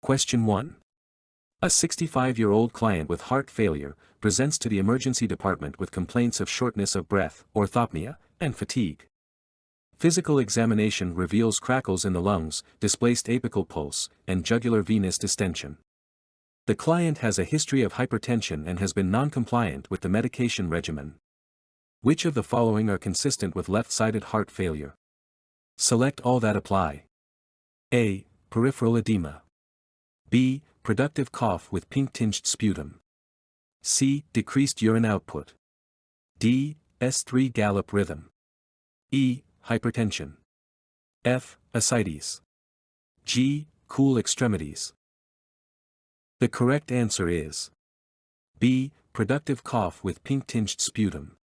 Question 1. A 65-year-old client with heart failure presents to the emergency department with complaints of shortness of breath, orthopnea, and fatigue. Physical examination reveals crackles in the lungs, displaced apical pulse, and jugular venous distension. The client has a history of hypertension and has been non-compliant with the medication regimen. Which of the following are consistent with left-sided heart failure? Select all that apply. A. Peripheral edema. B. Productive cough with pink-tinged sputum. C. Decreased urine output. D. S3 gallop rhythm. E. Hypertension. F. Ascites. G. Cool extremities. The correct answer is B. Productive cough with pink-tinged sputum.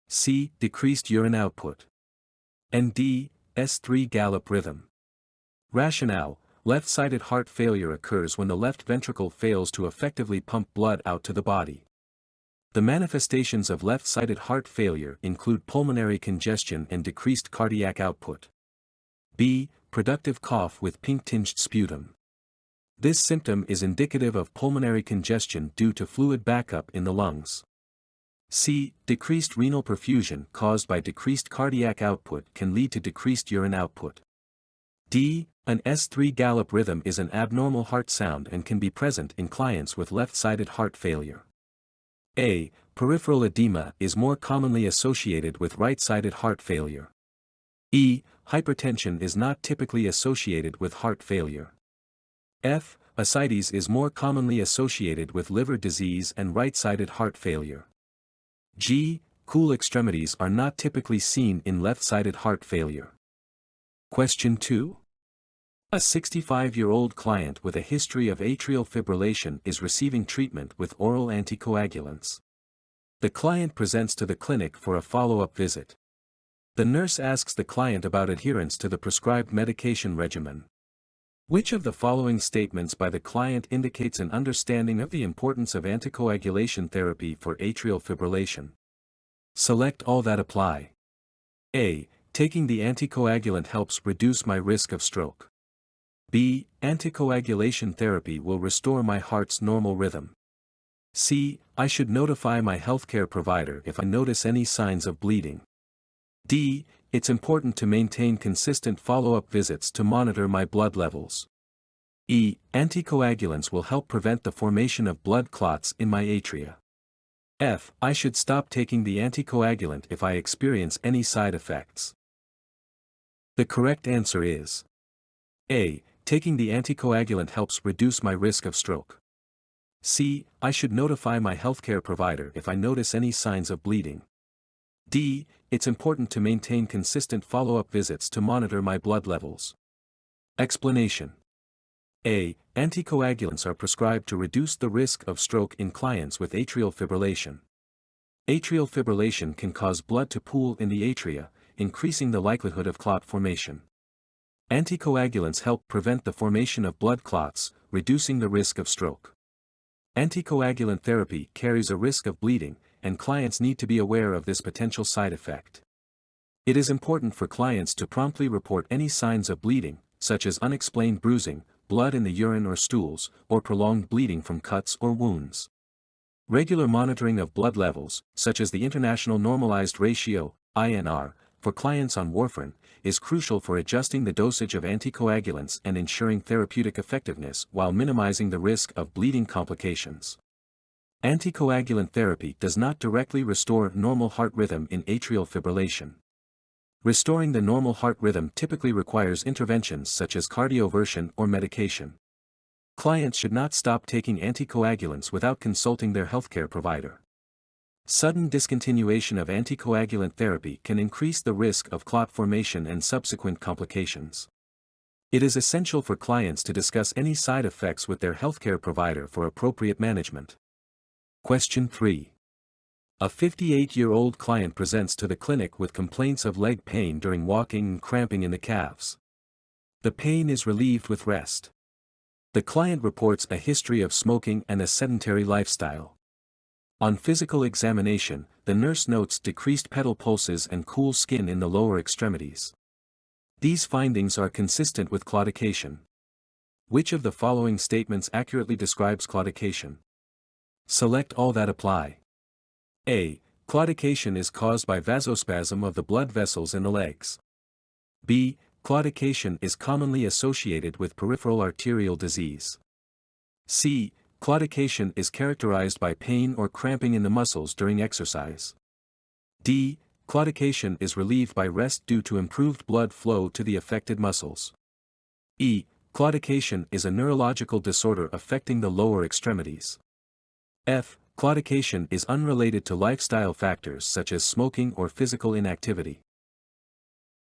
C. Decreased urine output. And D. S3 gallop rhythm. Rationale: left-sided heart failure occurs when the left ventricle fails to effectively pump blood out to the body. The manifestations of left-sided heart failure include pulmonary congestion and decreased cardiac output. B. Productive cough with pink-tinged sputum. This symptom is indicative of pulmonary congestion due to fluid backup in the lungs. C. Decreased renal perfusion caused by decreased cardiac output can lead to decreased urine output. D. An S3 gallop rhythm is an abnormal heart sound and can be present in clients with left-sided heart failure. A. Peripheral edema is more commonly associated with right-sided heart failure. E. Hypertension is not typically associated with heart failure. F. Ascites is more commonly associated with liver disease and right-sided heart failure. G. Cool extremities are not typically seen in left-sided heart failure. Question 2. A 65-year-old client with a history of atrial fibrillation is receiving treatment with oral anticoagulants. The client presents to the clinic for a follow-up visit. The nurse asks the client about adherence to the prescribed medication regimen. Which of the following statements by the client indicates an understanding of the importance of anticoagulation therapy for atrial fibrillation? Select all that apply. A. Taking the anticoagulant helps reduce my risk of stroke. B. Anticoagulation therapy will restore my heart's normal rhythm. C. I should notify my healthcare provider if I notice any signs of bleeding. D. It's important to maintain consistent follow-up visits to monitor my blood levels. E. Anticoagulants will help prevent the formation of blood clots in my atria. F. I should stop taking the anticoagulant if I experience any side effects. The correct answer is A. Taking the anticoagulant helps reduce my risk of stroke. C. I should notify my healthcare provider if I notice any signs of bleeding. D. It's important to maintain consistent follow-up visits to monitor my blood levels. Explanation. A. Anticoagulants are prescribed to reduce the risk of stroke in clients with atrial fibrillation. Atrial fibrillation can cause blood to pool in the atria, increasing the likelihood of clot formation. Anticoagulants help prevent the formation of blood clots, reducing the risk of stroke. Anticoagulant therapy carries a risk of bleeding, and clients need to be aware of this potential side effect. It is important for clients to promptly report any signs of bleeding, such as unexplained bruising, blood in the urine or stools, or prolonged bleeding from cuts or wounds. Regular monitoring of blood levels, such as the International Normalized Ratio, INR, for clients on warfarin, is crucial for adjusting the dosage of anticoagulants and ensuring therapeutic effectiveness while minimizing the risk of bleeding complications. Anticoagulant therapy does not directly restore normal heart rhythm in atrial fibrillation. Restoring the normal heart rhythm typically requires interventions such as cardioversion or medication. Clients should not stop taking anticoagulants without consulting their healthcare provider. Sudden discontinuation of anticoagulant therapy can increase the risk of clot formation and subsequent complications. It is essential for clients to discuss any side effects with their healthcare provider for appropriate management. Question 3. A 58-year-old client presents to the clinic with complaints of leg pain during walking and cramping in the calves. The pain is relieved with rest. The client reports a history of smoking and a sedentary lifestyle. On physical examination, the nurse notes decreased pedal pulses and cool skin in the lower extremities. These findings are consistent with claudication. Which of the following statements accurately describes claudication? Select all that apply. A. Claudication is caused by vasospasm of the blood vessels in the legs. B. Claudication is commonly associated with peripheral arterial disease. C. Claudication is characterized by pain or cramping in the muscles during exercise. D. Claudication is relieved by rest due to improved blood flow to the affected muscles. E. Claudication is a neurological disorder affecting the lower extremities. F. Claudication is unrelated to lifestyle factors such as smoking or physical inactivity.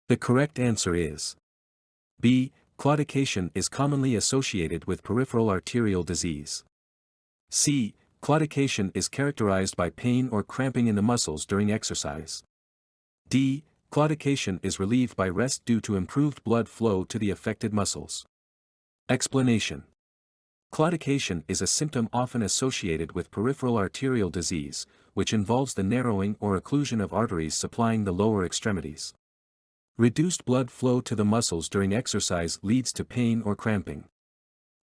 The correct answer is B. Claudication is commonly associated with peripheral arterial disease. C. Claudication is characterized by pain or cramping in the muscles during exercise. D. Claudication is relieved by rest due to improved blood flow to the affected muscles. Explanation. Claudication is a symptom often associated with peripheral arterial disease, which involves the narrowing or occlusion of arteries supplying the lower extremities. Reduced blood flow to the muscles during exercise leads to pain or cramping.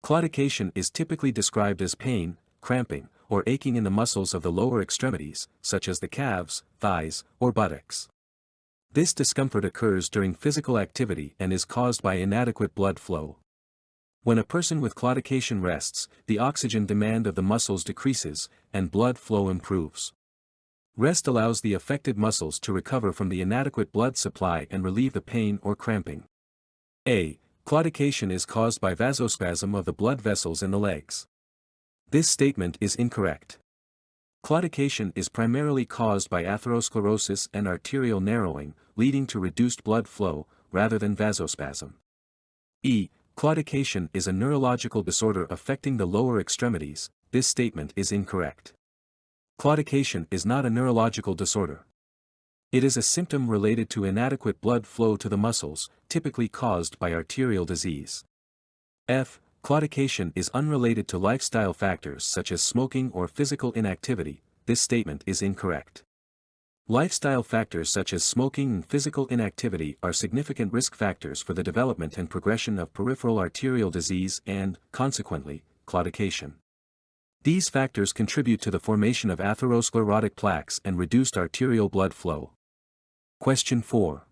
Claudication is typically described as pain, cramping, or aching in the muscles of the lower extremities, such as the calves, thighs, or buttocks. This discomfort occurs during physical activity and is caused by inadequate blood flow. When a person with claudication rests, the oxygen demand of the muscles decreases, and blood flow improves. Rest allows the affected muscles to recover from the inadequate blood supply and relieve the pain or cramping. A. Claudication is caused by vasospasm of the blood vessels in the legs. This statement is incorrect. Claudication is primarily caused by atherosclerosis and arterial narrowing, leading to reduced blood flow, rather than vasospasm. E. Claudication is a neurological disorder affecting the lower extremities. This statement is incorrect. Claudication is not a neurological disorder. It is a symptom related to inadequate blood flow to the muscles, typically caused by arterial disease. F. Claudication is unrelated to lifestyle factors such as smoking or physical inactivity. This statement is incorrect. Lifestyle factors such as smoking and physical inactivity are significant risk factors for the development and progression of peripheral arterial disease and, consequently, claudication. These factors contribute to the formation of atherosclerotic plaques and reduced arterial blood flow. Question 4.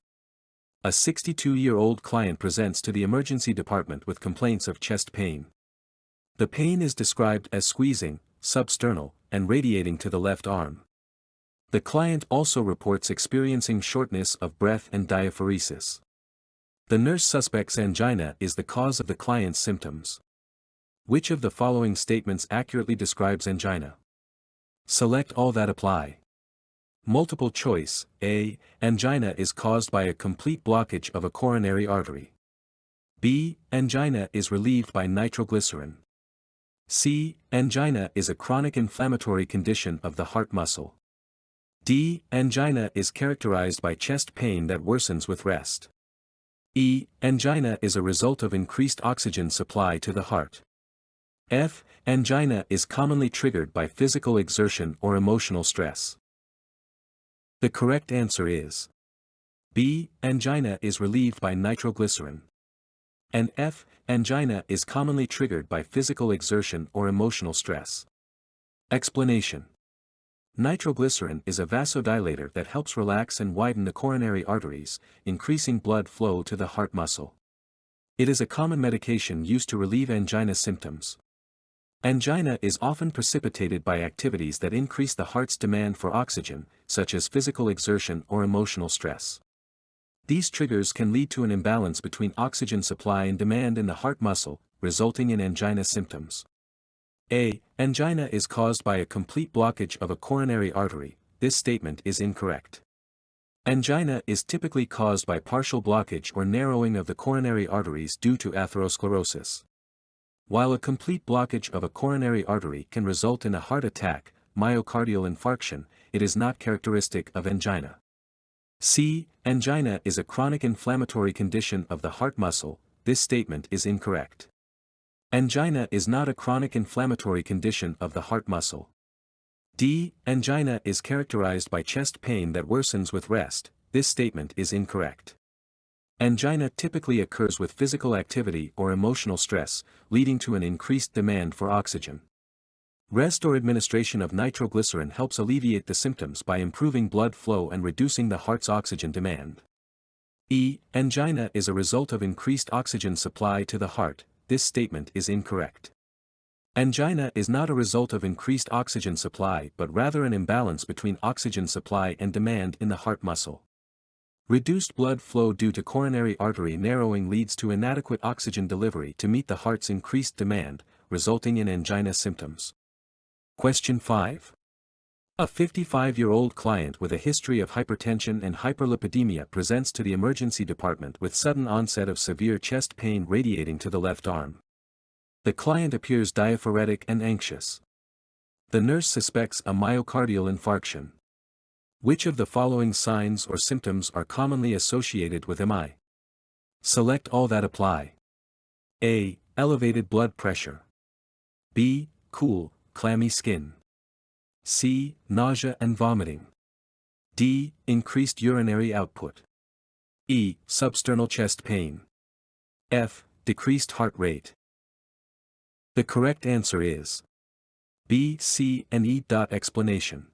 A 62-year-old client presents to the emergency department with complaints of chest pain. The pain is described as squeezing, substernal, and radiating to the left arm. The client also reports experiencing shortness of breath and diaphoresis. The nurse suspects angina is the cause of the client's symptoms. Which of the following statements accurately describes angina? Select all that apply. Multiple choice. A. Angina is caused by a complete blockage of a coronary artery. B. Angina is relieved by nitroglycerin. C. Angina is a chronic inflammatory condition of the heart muscle. D. Angina is characterized by chest pain that worsens with rest. E. Angina is a result of increased oxygen supply to the heart. F. Angina is commonly triggered by physical exertion or emotional stress. The correct answer is B. Angina is relieved by nitroglycerin. And F. Angina is commonly triggered by physical exertion or emotional stress. Explanation. Nitroglycerin is a vasodilator that helps relax and widen the coronary arteries, increasing blood flow to the heart muscle. It is a common medication used to relieve angina symptoms. Angina is often precipitated by activities that increase the heart's demand for oxygen, such as physical exertion or emotional stress. These triggers can lead to an imbalance between oxygen supply and demand in the heart muscle, resulting in angina symptoms. A. Angina is caused by a complete blockage of a coronary artery. This statement is incorrect. Angina is typically caused by partial blockage or narrowing of the coronary arteries due to atherosclerosis. While a complete blockage of a coronary artery can result in a heart attack, myocardial infarction, it is not characteristic of angina. C. Angina is a chronic inflammatory condition of the heart muscle. This statement is incorrect. Angina is not a chronic inflammatory condition of the heart muscle. D. Angina is characterized by chest pain that worsens with rest. This statement is incorrect. Angina typically occurs with physical activity or emotional stress, leading to an increased demand for oxygen. Rest or administration of nitroglycerin helps alleviate the symptoms by improving blood flow and reducing the heart's oxygen demand. Angina is a result of increased oxygen supply to the heart. This statement is incorrect. Angina is not a result of increased oxygen supply but rather an imbalance between oxygen supply and demand in the heart muscle. Reduced blood flow due to coronary artery narrowing leads to inadequate oxygen delivery to meet the heart's increased demand, resulting in angina symptoms. Question 5. A 55-year-old client with a history of hypertension and hyperlipidemia presents to the emergency department with sudden onset of severe chest pain radiating to the left arm. The client appears diaphoretic and anxious. The nurse suspects a myocardial infarction. Which of the following signs or symptoms are commonly associated with MI? Select all that apply. A. Elevated blood pressure. B. Cool, clammy skin. C. Nausea and vomiting. D. Increased urinary output. E. Substernal chest pain. F. Decreased heart rate. The correct answer is B, C, and E. Explanation.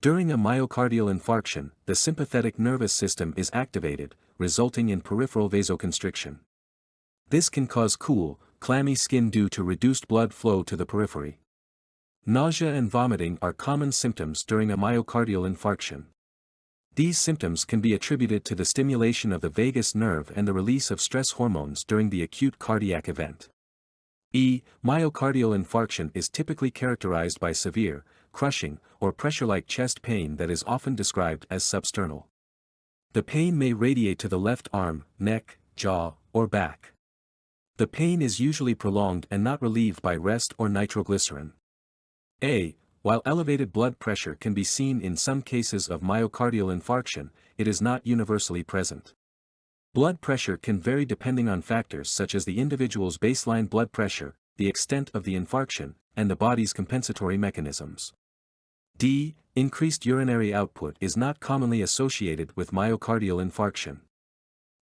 During a myocardial infarction, the sympathetic nervous system is activated, resulting in peripheral vasoconstriction. This can cause cool, clammy skin due to reduced blood flow to the periphery. Nausea and vomiting are common symptoms during a myocardial infarction. These symptoms can be attributed to the stimulation of the vagus nerve and the release of stress hormones during the acute cardiac event. Myocardial infarction is typically characterized by severe, crushing, or pressure-like chest pain that is often described as substernal. The pain may radiate to the left arm, neck, jaw, or back. The pain is usually prolonged and not relieved by rest or nitroglycerin. While elevated blood pressure can be seen in some cases of myocardial infarction, it is not universally present. Blood pressure can vary depending on factors such as the individual's baseline blood pressure, the extent of the infarction, and the body's compensatory mechanisms. Increased urinary output is not commonly associated with myocardial infarction.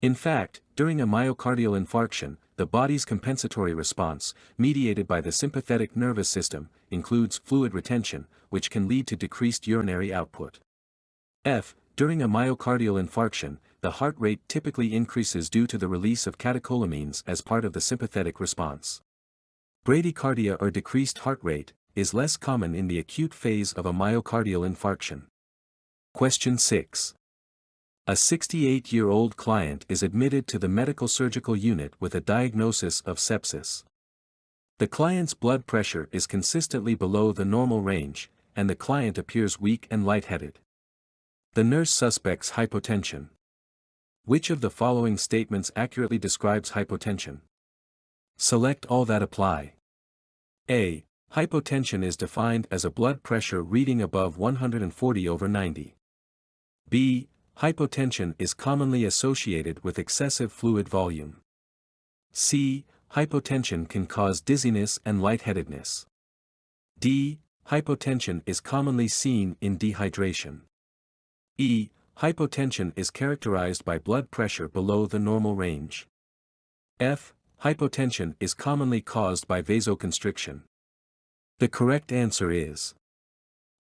In fact, during a myocardial infarction, the body's compensatory response, mediated by the sympathetic nervous system, includes fluid retention, which can lead to decreased urinary output. During a myocardial infarction, the heart rate typically increases due to the release of catecholamines as part of the sympathetic response. Bradycardia or decreased heart rate is less common in the acute phase of a myocardial infarction. Question 6. A 68-year-old client is admitted to the medical surgical unit with a diagnosis of sepsis. The client's blood pressure is consistently below the normal range, and the client appears weak and lightheaded. The nurse suspects hypotension. Which of the following statements accurately describes hypotension? Select all that apply. A. Hypotension is defined as a blood pressure reading above 140/90. B. Hypotension is commonly associated with excessive fluid volume. C. Hypotension can cause dizziness and lightheadedness. D. Hypotension is commonly seen in dehydration. E. Hypotension is characterized by blood pressure below the normal range. F. Hypotension is commonly caused by vasoconstriction. The correct answer is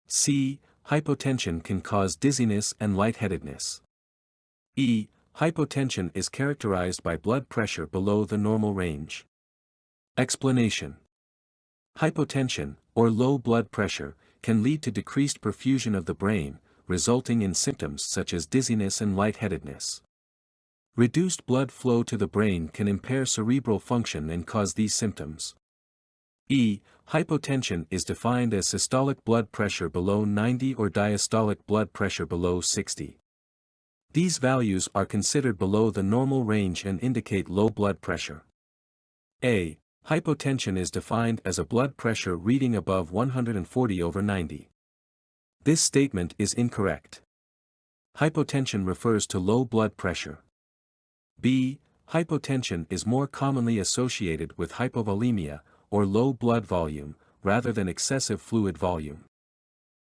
C. Hypotension can cause dizziness and lightheadedness. E. Hypotension is characterized by blood pressure below the normal range. Explanation. Hypotension, or low blood pressure, can lead to decreased perfusion of the brain, resulting in symptoms such as dizziness and lightheadedness. Reduced blood flow to the brain can impair cerebral function and cause these symptoms. Hypotension is defined as systolic blood pressure below 90 or diastolic blood pressure below 60. These values are considered below the normal range and indicate low blood pressure. Hypotension is defined as a blood pressure reading above 140/90. This statement is incorrect. Hypotension refers to low blood pressure. B. Hypotension is more commonly associated with hypovolemia, or low blood volume, rather than excessive fluid volume.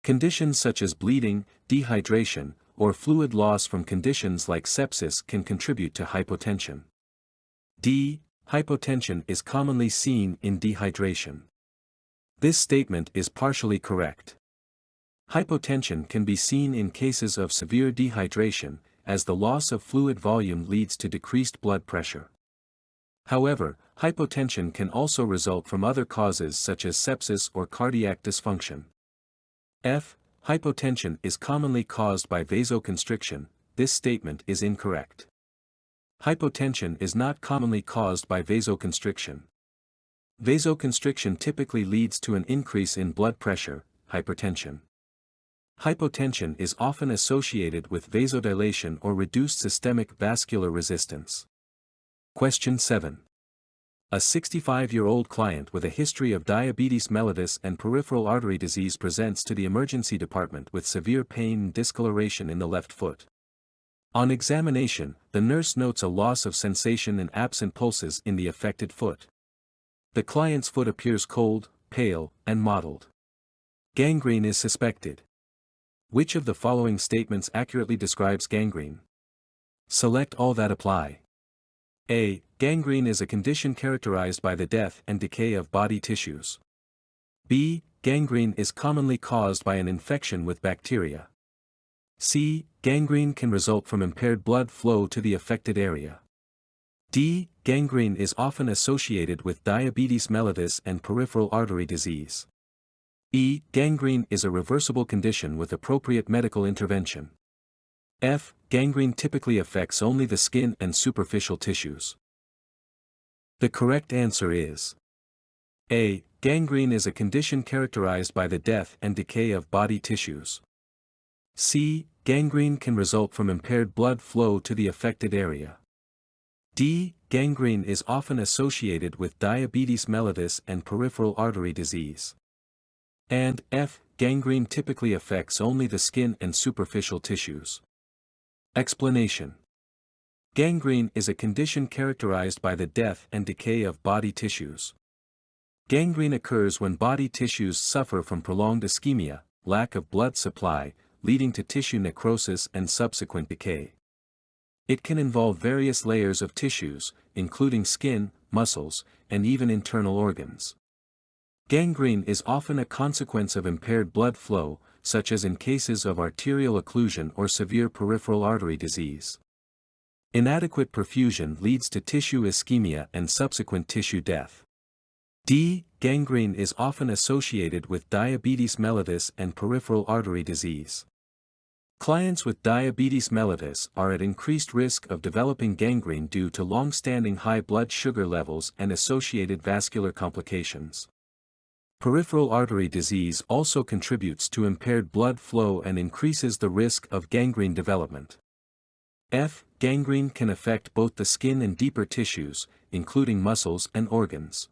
Conditions such as bleeding, dehydration, or fluid loss from conditions like sepsis can contribute to hypotension. D. Hypotension is commonly seen in dehydration. This statement is partially correct. Hypotension can be seen in cases of severe dehydration, as the loss of fluid volume leads to decreased blood pressure. However, hypotension can also result from other causes such as sepsis or cardiac dysfunction. F. Hypotension is commonly caused by vasoconstriction. This statement is incorrect. Hypotension is not commonly caused by vasoconstriction. Vasoconstriction typically leads to an increase in blood pressure, hypertension. Hypotension is often associated with vasodilation or reduced systemic vascular resistance. Question 7. A 65-year-old client with a history of diabetes mellitus and peripheral artery disease presents to the emergency department with severe pain and discoloration in the left foot. On examination, the nurse notes a loss of sensation and absent pulses in the affected foot. The client's foot appears cold, pale, and mottled. Gangrene is suspected. Which of the following statements accurately describes gangrene? Select all that apply. A. Gangrene is a condition characterized by the death and decay of body tissues. B. Gangrene is commonly caused by an infection with bacteria. C. Gangrene can result from impaired blood flow to the affected area. D. Gangrene is often associated with diabetes mellitus and peripheral artery disease. E. Gangrene is a reversible condition with appropriate medical intervention. F. Gangrene typically affects only the skin and superficial tissues. The correct answer is A. Gangrene is a condition characterized by the death and decay of body tissues. C. Gangrene can result from impaired blood flow to the affected area. D. Gangrene is often associated with diabetes mellitus and peripheral artery disease. And F. Gangrene typically affects only the skin and superficial tissues. Explanation. Gangrene is a condition characterized by the death and decay of body tissues. Gangrene occurs when body tissues suffer from prolonged ischemia, lack of blood supply, leading to tissue necrosis and subsequent decay. It can involve various layers of tissues, including skin, muscles, and even internal organs. Gangrene is often a consequence of impaired blood flow, such as in cases of arterial occlusion or severe peripheral artery disease. Inadequate perfusion leads to tissue ischemia and subsequent tissue death. D. Gangrene is often associated with diabetes mellitus and peripheral artery disease. Clients with diabetes mellitus are at increased risk of developing gangrene due to long-standing high blood sugar levels and associated vascular complications. Peripheral artery disease also contributes to impaired blood flow and increases the risk of gangrene development. F. Gangrene can affect both the skin and deeper tissues, including muscles and organs.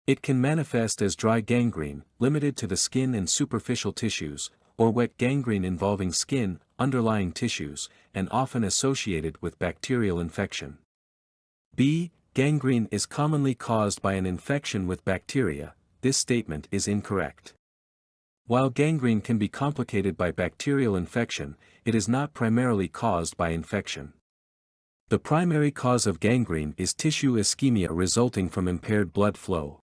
It can manifest as dry gangrene, limited to the skin and superficial tissues, or wet gangrene involving skin, underlying tissues, and often associated with bacterial infection. B. Gangrene is commonly caused by an infection with bacteria. This statement is incorrect. While gangrene can be complicated by bacterial infection, it is not primarily caused by infection. The primary cause of gangrene is tissue ischemia resulting from impaired blood flow.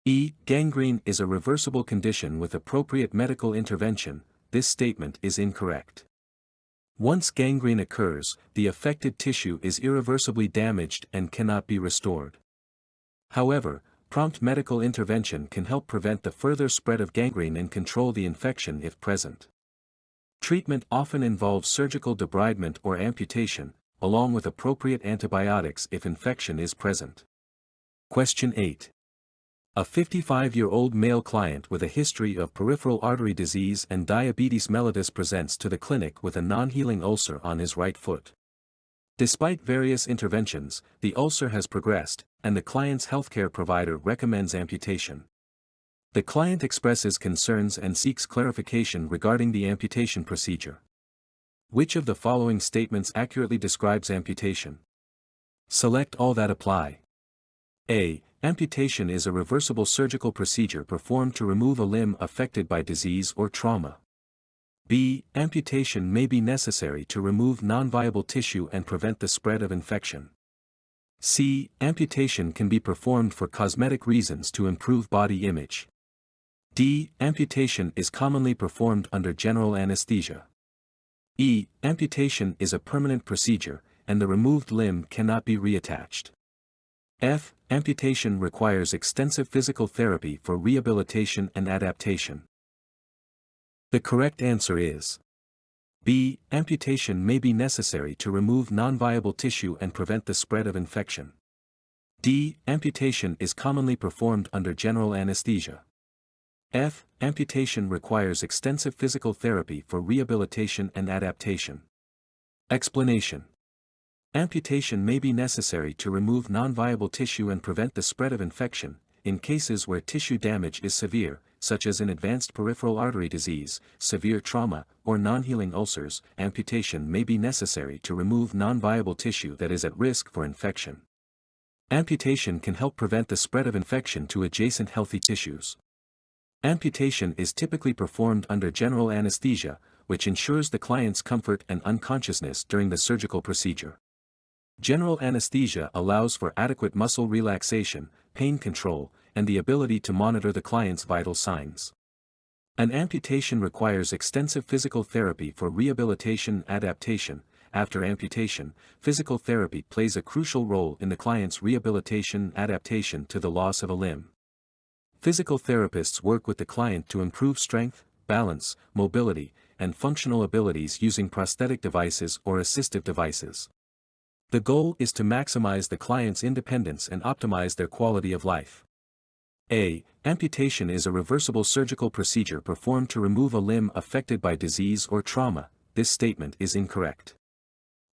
E. Gangrene is a reversible condition with appropriate medical intervention. This statement is incorrect. Once gangrene occurs, the affected tissue is irreversibly damaged and cannot be restored. However, prompt medical intervention can help prevent the further spread of gangrene and control the infection if present. Treatment often involves surgical debridement or amputation, along with appropriate antibiotics if infection is present. Question 8. A 55-year-old male client with a history of peripheral artery disease and diabetes mellitus presents to the clinic with a non-healing ulcer on his right foot. Despite various interventions, the ulcer has progressed, and the client's healthcare provider recommends amputation. The client expresses concerns and seeks clarification regarding the amputation procedure. Which of the following statements accurately describes amputation? Select all that apply. A. Amputation is a reversible surgical procedure performed to remove a limb affected by disease or trauma. B. Amputation may be necessary to remove non-viable tissue and prevent the spread of infection. C. Amputation can be performed for cosmetic reasons to improve body image. D. Amputation is commonly performed under general anesthesia. E. Amputation is a permanent procedure, and the removed limb cannot be reattached. F. Amputation requires extensive physical therapy for rehabilitation and adaptation. The correct answer is B. Amputation may be necessary to remove non-viable tissue and prevent the spread of infection. D. Amputation is commonly performed under general anesthesia. F. Amputation requires extensive physical therapy for rehabilitation and adaptation. Explanation. Amputation may be necessary to remove non-viable tissue and prevent the spread of infection, in cases where tissue damage is severe, such as in advanced peripheral artery disease, severe trauma, or non-healing ulcers. Amputation may be necessary to remove non-viable tissue that is at risk for infection. Amputation can help prevent the spread of infection to adjacent healthy tissues. Amputation is typically performed under general anesthesia, which ensures the client's comfort and unconsciousness during the surgical procedure. General anesthesia allows for adequate muscle relaxation, pain control, and the ability to monitor the client's vital signs. An amputation requires extensive physical therapy for rehabilitation and adaptation. After amputation, physical therapy plays a crucial role in the client's rehabilitation and adaptation to the loss of a limb. Physical therapists work with the client to improve strength, balance, mobility, and functional abilities using prosthetic devices or assistive devices. The goal is to maximize the client's independence and optimize their quality of life. A. Amputation is a reversible surgical procedure performed to remove a limb affected by disease or trauma. This statement is incorrect.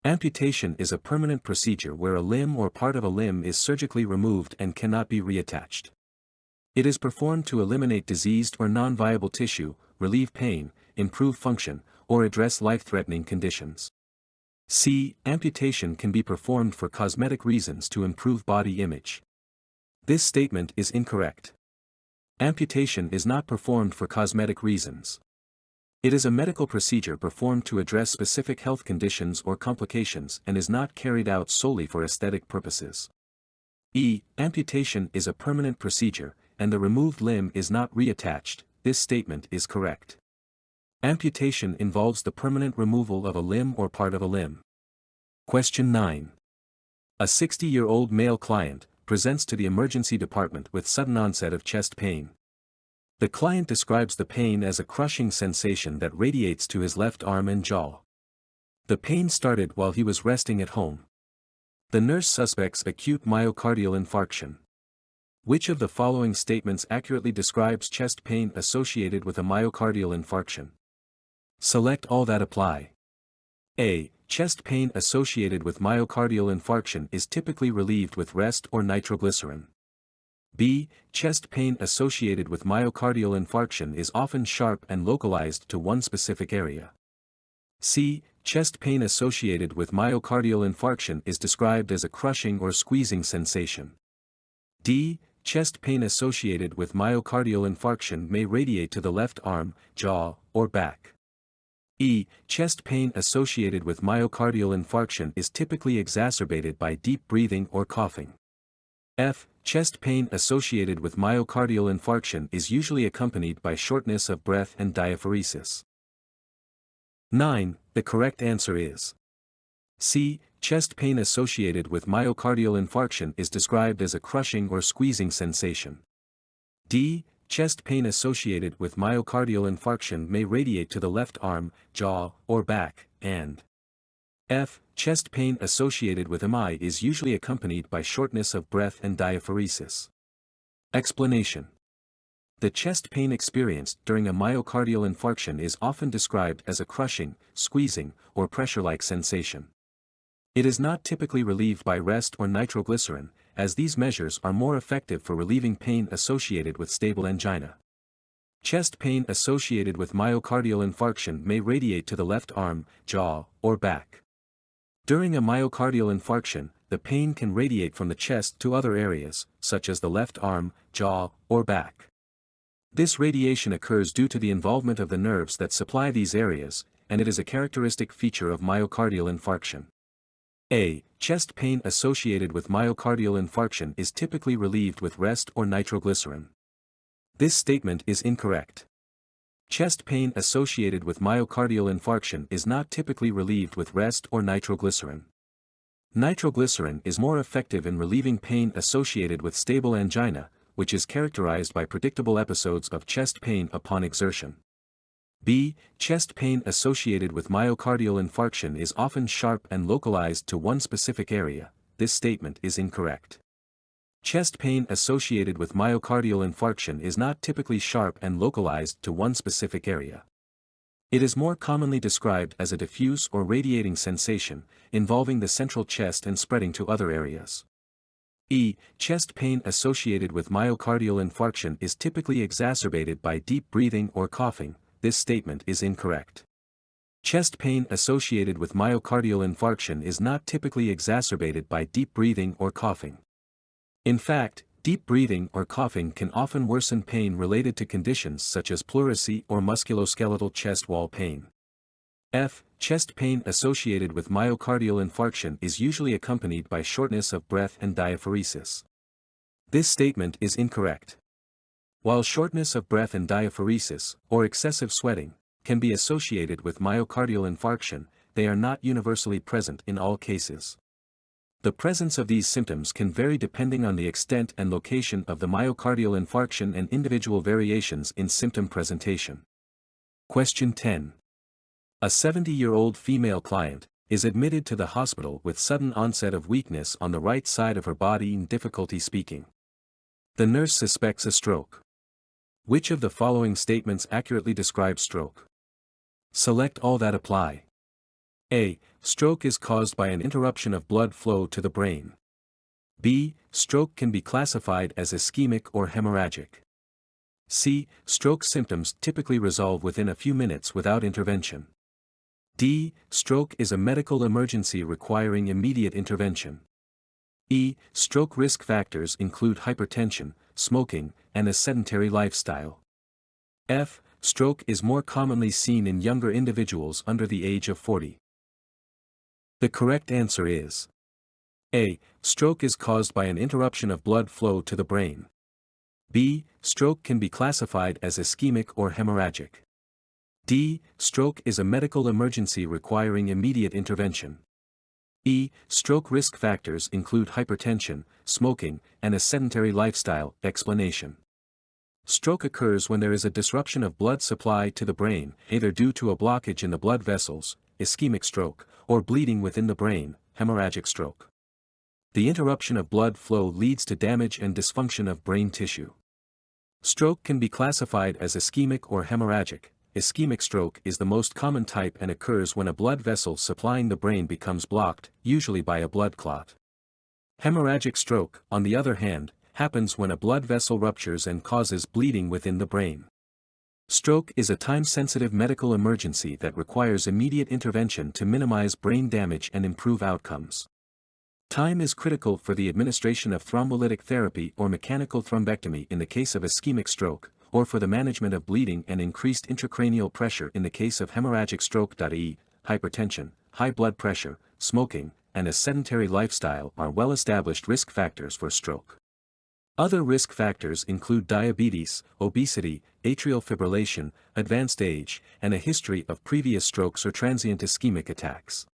Amputation is a permanent procedure where a limb or part of a limb is surgically removed and cannot be reattached. It is performed to eliminate diseased or non-viable tissue, relieve pain, improve function, or address life-threatening conditions. C. Amputation can be performed for cosmetic reasons to improve body image. This statement is incorrect. Amputation is not performed for cosmetic reasons. It is a medical procedure performed to address specific health conditions or complications and is not carried out solely for aesthetic purposes. E. Amputation is a permanent procedure, and the removed limb is not reattached. This statement is correct. Amputation involves the permanent removal of a limb or part of a limb. Question 9. A 60-year-old male client presents to the emergency department with sudden onset of chest pain. The client describes the pain as a crushing sensation that radiates to his left arm and jaw. The pain started while he was resting at home. The nurse suspects acute myocardial infarction. Which of the following statements accurately describes chest pain associated with a myocardial infarction? Select all that apply. A. Chest pain associated with myocardial infarction is typically relieved with rest or nitroglycerin. B. Chest pain associated with myocardial infarction is often sharp and localized to one specific area. C. Chest pain associated with myocardial infarction is described as a crushing or squeezing sensation. D. Chest pain associated with myocardial infarction may radiate to the left arm, jaw, or back. E. Chest pain associated with myocardial infarction is typically exacerbated by deep breathing or coughing. F. Chest pain associated with myocardial infarction is usually accompanied by shortness of breath and diaphoresis. 9. The correct answer is C. Chest pain associated with myocardial infarction is described as a crushing or squeezing sensation. D. Chest pain associated with myocardial infarction may radiate to the left arm, jaw, or back, and F. Chest pain associated with MI is usually accompanied by shortness of breath and diaphoresis. Explanation. The chest pain experienced during a myocardial infarction is often described as a crushing, squeezing, or pressure-like sensation. It is not typically relieved by rest or nitroglycerin, as these measures are more effective for relieving pain associated with stable angina. Chest pain associated with myocardial infarction may radiate to the left arm, jaw, or back. During a myocardial infarction, the pain can radiate from the chest to other areas, such as the left arm, jaw, or back. This radiation occurs due to the involvement of the nerves that supply these areas, and it is a characteristic feature of myocardial infarction. A. Chest pain associated with myocardial infarction is typically relieved with rest or nitroglycerin. This statement is incorrect. Chest pain associated with myocardial infarction is not typically relieved with rest or nitroglycerin. Nitroglycerin is more effective in relieving pain associated with stable angina, which is characterized by predictable episodes of chest pain upon exertion. B. Chest pain associated with myocardial infarction is often sharp and localized to one specific area. This statement is incorrect. Chest pain associated with myocardial infarction is not typically sharp and localized to one specific area. It is more commonly described as a diffuse or radiating sensation, involving the central chest and spreading to other areas. E. Chest pain associated with myocardial infarction is typically exacerbated by deep breathing or coughing. This statement is incorrect. Chest pain associated with myocardial infarction is not typically exacerbated by deep breathing or coughing. In fact, deep breathing or coughing can often worsen pain related to conditions such as pleurisy or musculoskeletal chest wall pain. F. Chest pain associated with myocardial infarction is usually accompanied by shortness of breath and diaphoresis. This statement is incorrect. While shortness of breath and diaphoresis, or excessive sweating, can be associated with myocardial infarction, they are not universally present in all cases. The presence of these symptoms can vary depending on the extent and location of the myocardial infarction and individual variations in symptom presentation. Question 10. A 70-year-old female client is admitted to the hospital with sudden onset of weakness on the right side of her body and difficulty speaking. The nurse suspects a stroke. Which of the following statements accurately describes stroke? Select all that apply. A. Stroke is caused by an interruption of blood flow to the brain. B. Stroke can be classified as ischemic or hemorrhagic. C. Stroke symptoms typically resolve within a few minutes without intervention. D. Stroke is a medical emergency requiring immediate intervention. E. Stroke risk factors include hypertension, smoking, and a sedentary lifestyle. F. Stroke is more commonly seen in younger individuals under the age of 40. The correct answer is A. Stroke is caused by an interruption of blood flow to the brain. B. Stroke can be classified as ischemic or hemorrhagic. D. Stroke is a medical emergency requiring immediate intervention. E. Stroke risk factors include hypertension, smoking, and a sedentary lifestyle. Explanation. Stroke occurs when there is a disruption of blood supply to the brain, either due to a blockage in the blood vessels, ischemic stroke, or bleeding within the brain, hemorrhagic stroke. The interruption of blood flow leads to damage and dysfunction of brain tissue. Stroke can be classified as ischemic or hemorrhagic. Ischemic stroke is the most common type and occurs when a blood vessel supplying the brain becomes blocked, usually by a blood clot. Hemorrhagic stroke, on the other hand, happens when a blood vessel ruptures and causes bleeding within the brain. Stroke is a time-sensitive medical emergency that requires immediate intervention to minimize brain damage and improve outcomes. Time is critical for the administration of thrombolytic therapy or mechanical thrombectomy in the case of ischemic stroke, or for the management of bleeding and increased intracranial pressure in the case of hemorrhagic stroke. Hypertension, high blood pressure, smoking, and a sedentary lifestyle are well-established risk factors for stroke. Other risk factors include diabetes, obesity, atrial fibrillation, advanced age, and a history of previous strokes or transient ischemic attacks.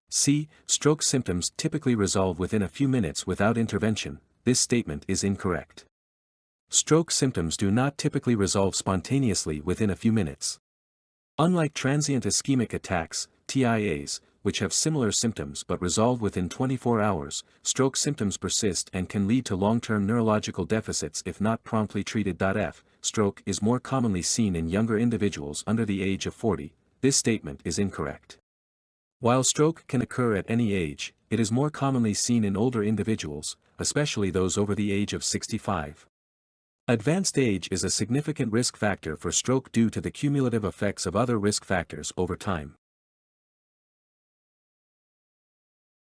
C. Stroke symptoms typically resolve within a few minutes without intervention. This statement is incorrect. Stroke symptoms do not typically resolve spontaneously within a few minutes. Unlike transient ischemic attacks, TIAs, which have similar symptoms but resolve within 24 hours, stroke symptoms persist and can lead to long-term neurological deficits if not promptly treated. F. Stroke is more commonly seen in younger individuals under the age of 40. This statement is incorrect. While stroke can occur at any age, it is more commonly seen in older individuals, especially those over the age of 65. Advanced age is a significant risk factor for stroke due to the cumulative effects of other risk factors over time.